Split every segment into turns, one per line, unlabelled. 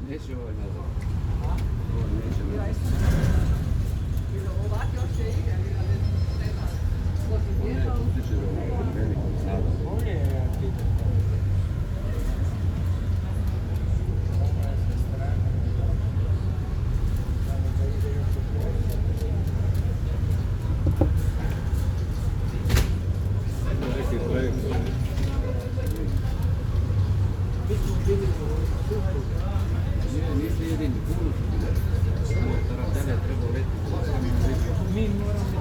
Neće ovaj nazad. Ovo neće nazad. On ne postiče da ovo velikom snagom. Nisi jedini, puno su bile. Taradele treba leti. Mi moramo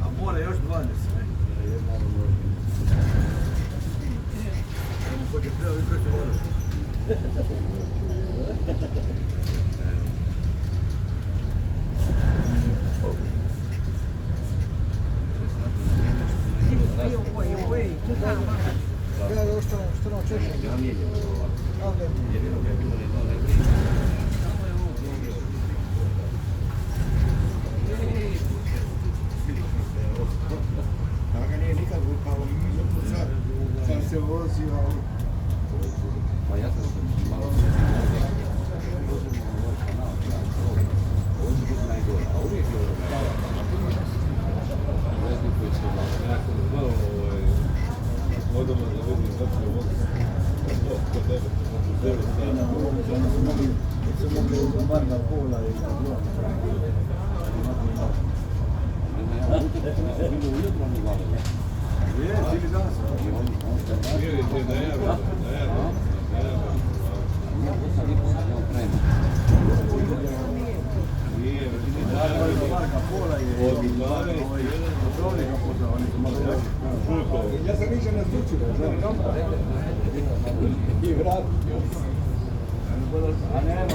A mora još 20.
Pa ja sam malo ovo će biti najgore, a uvijek je ovo najgore. Vezni koji će
Ja sam znao vodama da vidim zapravo vodu. Kod tebe, kod tebe stavno.
Se mogli bar na pola i na dno.
ja sam bilo ujutro mi gledali.
Je, cijeli dan sam.
I on se
Nije ti najavio.
nije posao lipo sad je on krenu.
Nije,
Bar na pola i
od 12,
kontrolnika poza, oni su malo jači.
Žuto.
Ja sam više nastučio, znam. I vratio. A nema